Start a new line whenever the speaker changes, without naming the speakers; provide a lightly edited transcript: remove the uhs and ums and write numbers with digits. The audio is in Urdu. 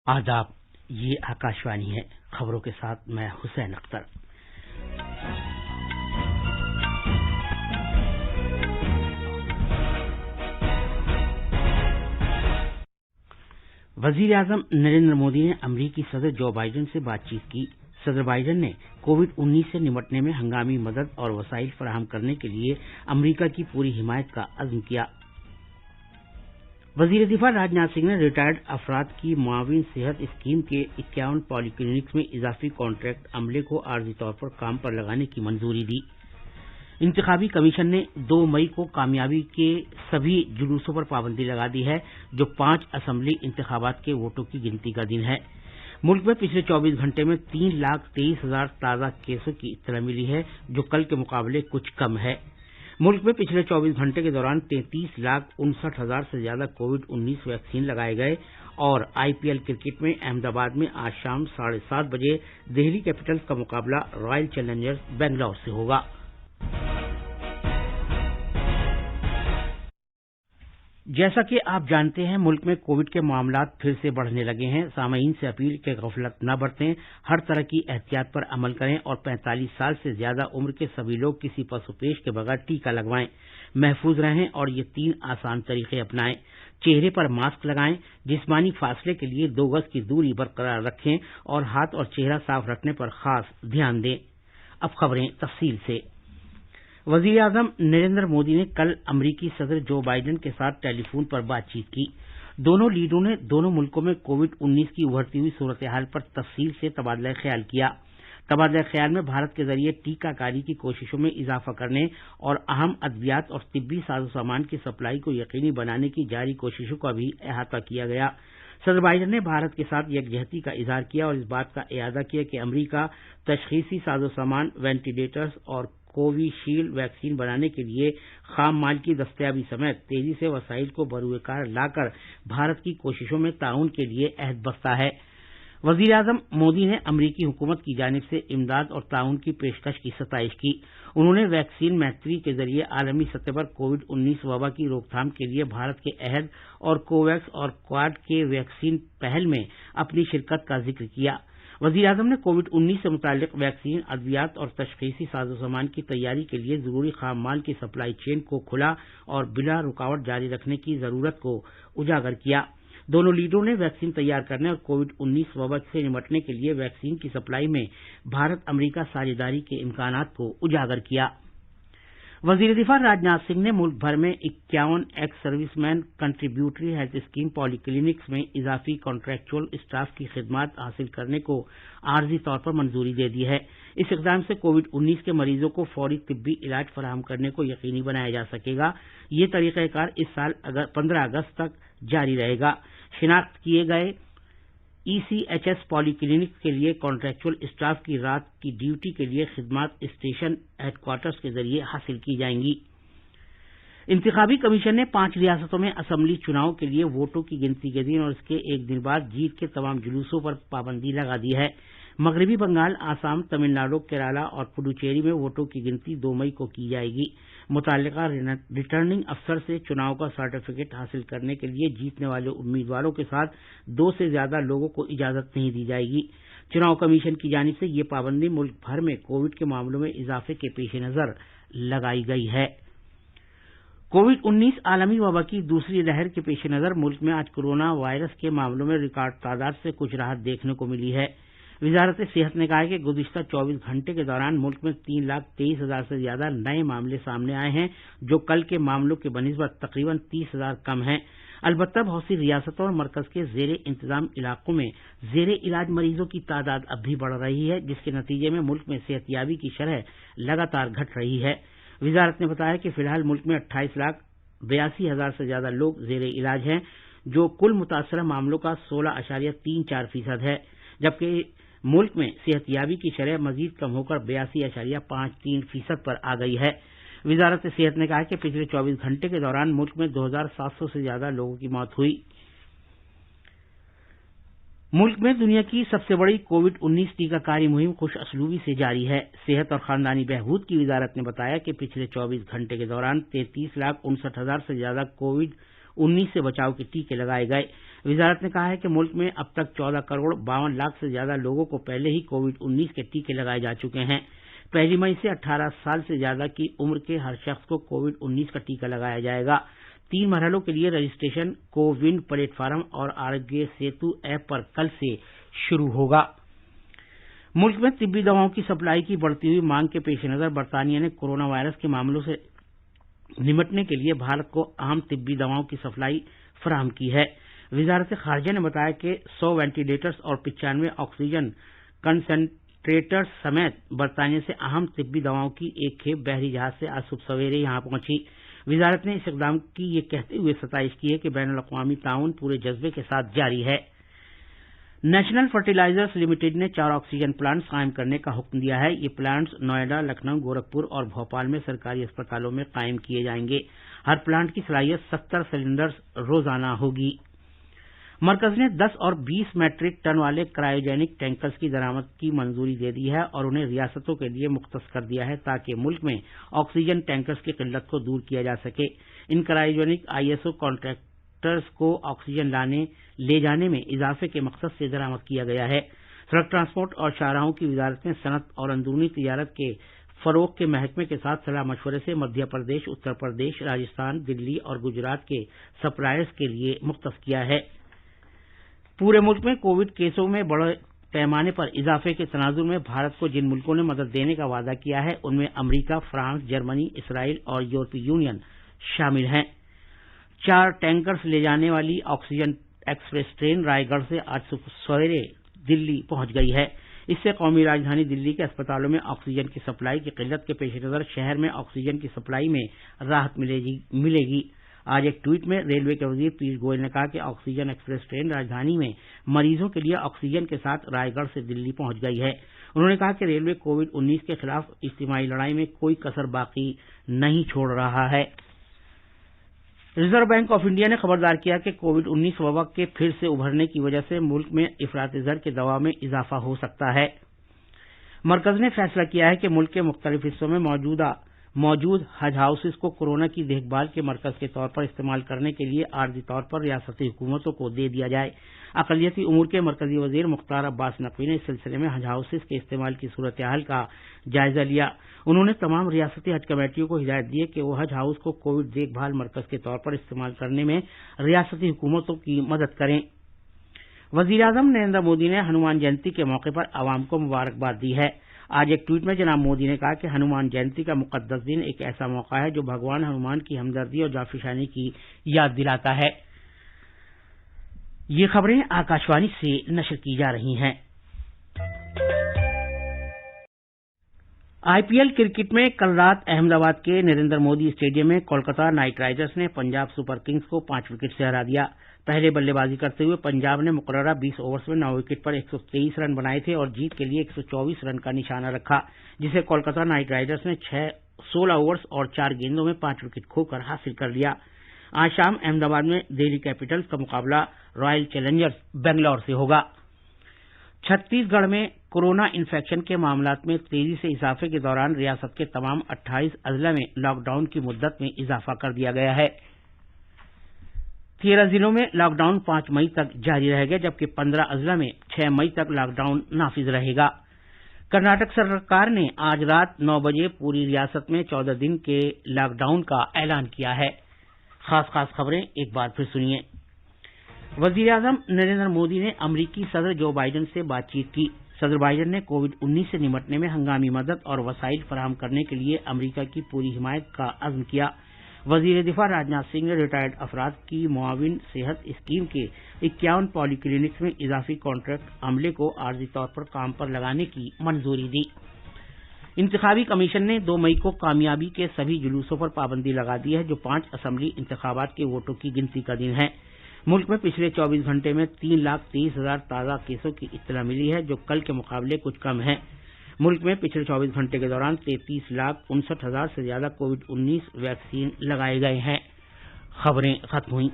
آداب، یہ آکاشوانی ہے۔ خبروں کے ساتھ میں حسین اختر۔ وزیر اعظم نریندر مودی نے امریکی صدر جو بائیڈن سے بات چیت کی۔ صدر بائیڈن نے کووڈ-19 سے نمٹنے میں ہنگامی مدد اور وسائل فراہم کرنے کے لیے امریکہ کی پوری حمایت کا عزم کیا۔ وزیر دفاع راجناتھ سنگھ نے ریٹائرڈ افراد کی معاون صحت اسکیم کے 51 پالی کلینکس میں اضافی کانٹریکٹ عملے کو عارضی طور پر کام پر لگانے کی منظوری دی۔ انتخابی کمیشن نے 2 مئی کو کامیابی کے سبھی جلوسوں پر پابندی لگا دی ہے، جو 5 اسمبلی انتخابات کے ووٹوں کی گنتی کا دن ہے۔ ملک میں پچھلے 24 گھنٹے میں 3,23,000 تازہ کیسوں کی اطلاع ملی ہے، جو کل کے مقابلے کچھ کم ہے۔ ملک میں پچھلے 24 گھنٹے کے دوران 33,59,000 سے زیادہ کووڈ-19 ویکسین لگائے گئے اور IPL کرکٹ میں احمد آباد میں آج شام 7:30 بجے دہلی کیپٹلز کا مقابلہ رائل چیلنجرز بنگلور سے ہوگا۔ جیسا کہ آپ جانتے ہیں، ملک میں کووڈ کے معاملات پھر سے بڑھنے لگے ہیں۔ سامعین سے اپیل کہ غفلت نہ برتیں، ہر طرح کی احتیاط پر عمل کریں اور 45 سال سے زیادہ عمر کے سبھی لوگ کسی پس و پیش کے بغیر ٹیکہ لگوائیں۔ محفوظ رہیں اور یہ 3 آسان طریقے اپنائیں۔ چہرے پر ماسک لگائیں، جسمانی فاصلے کے لیے 2 گز کی دوری برقرار رکھیں اور ہاتھ اور چہرہ صاف رکھنے پر خاص دھیان دیں۔ اب خبریں تفصیل سے۔ وزیر اعظم نریندر مودی نے کل امریکی صدر جو بائیڈن کے ساتھ ٹیلی فون پر بات چیت کی۔ دونوں لیڈروں نے دونوں ملکوں میں کووڈ-19 کی ابھرتی ہوئی صورتحال پر تفصیل سے تبادلہ خیال کیا۔ تبادلہ خیال میں بھارت کے ذریعے ٹیکہ کاری کی کوششوں میں اضافہ کرنے اور اہم ادویات اور طبی ساز و سامان کی سپلائی کو یقینی بنانے کی جاری کوششوں کا بھی احاطہ کیا گیا۔ صدر بائیڈن نے بھارت کے ساتھ یکجہتی کا اظہار کیا اور اس بات کا اعادہ کیا کہ امریکہ تشخیصی ساز و سامان، وینٹیلیٹرز اور کووی شیلڈ ویکسین بنانے کے لیے خام مال کی دستیابی سمیت تیزی سے وسائل کو بروئے کار لا کر بھارت کی کوششوں میں تعاون کے لیے عہد بستہ ہے۔ وزیر اعظم مودی نے امریکی حکومت کی جانب سے امداد اور تعاون کی پیشکش کی ستائش کی۔ انہوں نے ویکسین میتری کے ذریعے عالمی سطح پر کووڈ-19 وبا کی روک تھام کے لیے بھارت کے عہد اور کوویکس اور کوواڈ کے ویکسین پہل میں اپنی شرکت کا ذکر کیا۔ وزیر اعظم نے کووڈ-19 سے متعلق ویکسین، ادویات اور تشخیصی ساز و سامان کی تیاری کے لیے ضروری خام مال کی سپلائی چین کو کھلا اور بلا رکاوٹ جاری رکھنے کی ضرورت کو اجاگر کیا۔ دونوں لیڈروں نے ویکسین تیار کرنے اور کووڈ-19 وبا سے نمٹنے کے لیے ویکسین کی سپلائی میں بھارت امریکہ ساجھیداری کے امکانات کو اجاگر کیا۔ وزیر دفاع راجناتھ سنگھ نے ملک بھر میں 51 ایکس سروس مین کنٹریبیوٹری ہیلتھ اسکیم پالی کلینکس میں اضافی کانٹریکچول اسٹاف کی خدمات حاصل کرنے کو عارضی طور پر منظوری دے دی ہے۔ اس اقدام سے کووڈ-19 کے مریضوں کو فوری طبی علاج فراہم کرنے کو یقینی بنایا جا سکے گا۔ یہ طریقہ کار اس سال 15 اگست تک جاری رہے گا۔ شناخت کیے گئے ECHS پالی کلینکس کے لیے کانٹریکچول اسٹاف کی رات کی ڈیوٹی کے لیے خدمات اسٹیشن ہیڈ کوارٹرز کے ذریعے حاصل کی جائیں گی۔ انتخابی کمیشن نے 5 ریاستوں میں اسمبلی چناؤ کے لیے ووٹوں کی گنتی کے دن اور اس کے ایک دن بعد جیت کے تمام جلوسوں پر پابندی لگا دی ہے۔ مغربی بنگال، آسام، تمل ناڈو، کیرالہ اور پڈوچیری میں ووٹوں کی گنتی 2 مئی کو کی جائے گی۔ متعلقہ ریٹرننگ افسر سے چناؤ کا سرٹیفکیٹ حاصل کرنے کے لیے جیتنے والے امیدواروں کے ساتھ 2 سے زیادہ لوگوں کو اجازت نہیں دی جائے گی۔ چناؤ کمیشن کی جانب سے یہ پابندی ملک بھر میں کووڈ کے معاملوں میں اضافے کے پیش نظر لگائی گئی ہے۔ کووڈ-19 عالمی وبا کی دوسری لہر کے پیش نظر ملک میں آج کورونا وائرس کے معاملوں میں ریکارڈ تعداد سے کچھ راحت دیکھنے کو ملی ہے۔ وزارت صحت نے کہا ہے کہ گزشتہ 24 گھنٹے کے دوران ملک میں 3,23,000 سے زیادہ نئے معاملے سامنے آئے ہیں، جو کل کے معاملوں کے بنسبت تقریباً 30,000 کم ہیں۔ البتہ بہت سی ریاستوں اور مرکز کے زیر انتظام علاقوں میں زیر علاج مریضوں کی تعداد اب بھی بڑھ رہی ہے، جس کے نتیجے میں ملک میں صحت یابی کی شرح لگاتار گھٹ رہی ہے۔ وزارت نے بتایا کہ فی الحال ملک میں 28,82,000 سے زیادہ لوگ زیر علاج ہیں، جو کل متاثرہ معاملوں کا 16.34% ہے، جبکہ ملک میں صحت یابی کی شرح مزید کم ہو کر 82.53% پر آ گئی ہے۔ وزارت صحت نے کہا کہ پچھلے 24 گھنٹے کے دوران ملک میں 2,700 سے زیادہ لوگوں کی موت ہوئی۔ ملک میں دنیا کی سب سے بڑی کووڈ-19 ٹیکہ کاری مہم خوش اسلوبی سے جاری ہے۔ صحت اور خاندانی بہبود کی وزارت نے بتایا کہ پچھلے 24 گھنٹے کے دوران 33,59,000 سے زیادہ کووڈ-19 سے بچاؤ کے ٹیکے لگائے گئے۔ وزارت نے کہا ہے کہ ملک میں اب تک 14 کروڑ 52 لاکھ سے زیادہ لوگوں کو پہلے ہی کووڈ-19 کے ٹیکے لگائے جا چکے ہیں۔ 1 مئی سے 18 سال سے زیادہ کی عمر کے ہر شخص کو کووڈ-19 کا ٹیکہ لگایا جائے گا۔ 3 مرحلوں کے لیے رجسٹریشن کووِن پلیٹ فارم اور آروگیہ سیتو ایپ پر کل سے شروع ہوگا۔ ملک میں طبی دواؤں کی سپلائی کی بڑھتی ہوئی مانگ کے پیش نظر برطانیہ نے کورونا وائرس کے معاملوں سے نمٹنے کے لیے بھارت کو اہم طبی دواؤں کی سپلائی فراہم کی ہے۔ وزارت خارجہ نے بتایا کہ 100 وینٹیلیٹرز اور 95 آکسیجن کنسنٹریٹرز سمیت برطانیہ سے اہم طبی دواؤں کی ایک کھیپ بحری جہاز سے آج صبح سویرے یہاں پہنچی۔ وزارت نے اس اقدام کی یہ کہتے ہوئے ستائش کی ہے کہ بین الاقوامی تعاون پورے جذبے کے ساتھ جاری ہے۔ نیشنل فرٹیلائزرز لمیٹڈ نے 4 آکسیجن پلانٹس قائم کرنے کا حکم دیا ہے۔ یہ پلانٹس نوئیڈا، لکھنؤ، گورکھپور اور بھوپال میں سرکاری اسپتالوں میں قائم کیے جائیں گے۔ ہر پلانٹ کی صلاحیت 70 سلنڈرز روزانہ ہوگی۔ مرکز نے 10 اور 20 میٹرک ٹن والے کرائیوجینک ٹینکرز کی درآمد کی منظوری دے دی ہے اور انہیں ریاستوں کے لیے مختص کر دیا ہے تاکہ ملک میں آکسیجن ٹینکرز کی قلت کو دور کیا جا سکے۔ ان کرائیوجینک ISO کانٹریکٹرز کو آکسیجن لے جانے میں اضافے کے مقصد سے درآمد کیا گیا ہے۔ سڑک ٹرانسپورٹ اور شاہراہوں کی وزارت نے صنعت اور اندرونی تجارت کے فروغ کے محکمے کے ساتھ صلاح مشورے سے مدھیہ پردیش، اتر پردیش، راجستھان، دلی اور گجرات کے سپلائرز کے لیے مختص کیا ہے۔ پورے ملک میں کووڈ کیسوں میں بڑے پیمانے پر اضافے کے تناظر میں بھارت کو جن ملکوں نے مدد دینے کا وعدہ کیا ہے ان میں امریکہ، فرانس، جرمنی، اسرائیل اور یورپی یونین شامل ہیں۔ 4 ٹینکرز لے جانے والی آکسیجن ایکسپریس ٹرین رائے گڑھ سے آج صبح سویرے دلی پہنچ گئی ہے۔ اس سے قومی راجدھانی دلی کے اسپتالوں میں آکسیجن کی سپلائی کی قلت کے پیش نظر شہر میں آکسیجن کی سپلائی میں راحت ملے گی۔ آج ایک ٹویٹ میں ریلوے کے وزیر پیوش گوئل نے کہا کہ آکسیجن ایکسپریس ٹرین راجدھانی میں مریضوں کے لیے آکسیجن کے ساتھ رائے گڑھ سے دلی پہنچ گئی ہے۔ انہوں نے کہا کہ ریلوے کووڈ-19 کے خلاف اجتماعی لڑائی میں کوئی کسر باقی نہیں چھوڑ رہا ہے۔ ریزرو بینک آف انڈیا نے خبردار کیا کہ کووڈ-19 وبا کے پھر سے ابھرنے کی وجہ سے ملک میں افراط زر کے دباؤ میں اضافہ ہو سکتا ہے۔ مرکز نے فیصلہ کیا ہے کہ ملک کے مختلف حصوں میں موجود حج ہاؤسز کو کورونا کی دیکھ بھال کے مرکز کے طور پر استعمال کرنے کے لیے عارضی طور پر ریاستی حکومتوں کو دے دیا جائے۔ اقلیتی امور کے مرکزی وزیر مختار عباس نقوی نے اس سلسلے میں حج ہاؤسز کے استعمال کی صورتحال کا جائزہ لیا۔ انہوں نے تمام ریاستی حج کمیٹیوں کو ہدایت دی کہ وہ حج ہاؤس کو کووڈ دیکھ بھال مرکز کے طور پر استعمال کرنے میں ریاستی حکومتوں کی مدد کریں۔ وزیر اعظم نریندر مودی نے ہنومان جینتی کے موقع پر عوام کو مبارکباد دی ہے۔ آج ایک ٹویٹ میں جناب مودی نے کہا کہ ہنومان جینتی کا مقدس دن ایک ایسا موقع ہے جو بھگوان ہنومان کی ہمدردی اور جانفشانی کی یاد دلاتا ہے۔ یہ خبریں آکاشوانی سے نشر کی جا رہی ہیں۔ IPL کرکٹ میں کل رات احمد آباد کے نریندر مودی اسٹیڈیم میں کولکتہ نائٹ رائڈرز نے پنجاب سپر کنگز کو 5 وکٹ سے ہرا دیا۔ پہلے بلے بازی کرتے ہوئے پنجاب نے مقررہ 20 اوورز میں 9 وکٹ پر 123 رن بنائے تھے اور جیت کے لیے 124 رن کا نشانہ رکھا، جسے کولکتہ نائٹ رائڈرز نے 16 اوورز اور 4 گیندوں میں 5 وکٹ کھوکر حاصل کر لیا۔ آج شام احمد آباد میں دہلی کیپٹلز کا مقابلہ رائل چیلنجرز بنگلور سے ہوگا۔ چھتیس گڑھ میں کورونا انفیکشن کے معاملات میں تیزی سے اضافے کے دوران ریاست کے تمام 28 اضلاع میں لاک ڈاؤن کی مدت میں اضافہ کر دیا گیا ہے۔ 13 ضلعوں میں لاک ڈاؤن 5 مئی تک جاری رہے گا، جبکہ 15 اضلاع میں 6 مئی تک لاک ڈاؤن نافذ رہے گا۔ کرناٹک سرکار نے آج رات 9 بجے پوری ریاست میں 14 دن کے لاک ڈاؤن کا اعلان کیا ہے۔ خاص خبریں ایک بار پھر سنیے۔ وزیر اعظم نریندر مودی نے امریکی صدر جو بائیڈن سے بات چیت کی۔ صدر بائیڈن نے کووڈ-19 سے نمٹنے میں ہنگامی مدد اور وسائل فراہم کرنے کے لیے امریکہ کی پوری حمایت کا عزم کیا۔ وزیر دفاع راجناتھ سنگھ نے ریٹائرڈ افراد کی معاون صحت اسکیم کے 51 پالی کلینکس میں اضافی کانٹریکٹ عملے کو عارضی طور پر کام پر لگانے کی منظوری دی۔ انتخابی کمیشن نے 2 مئی کو کامیابی کے سبھی جلوسوں پر پابندی لگا دی ہے، جو 5 اسمبلی انتخابات کے ووٹوں کی گنتی کا دن ہے۔ ملک میں پچھلے 24 گھنٹے میں 3,30,000 تازہ کیسوں کی اطلاع ملی ہے، جو کل کے مقابلے کچھ کم ہے۔ ملک میں پچھلے 24 گھنٹے کے دوران 33,59,000 سے زیادہ کووڈ-19 ویکسین لگائے گئے ہیں۔ خبریں ختم ہوئیں۔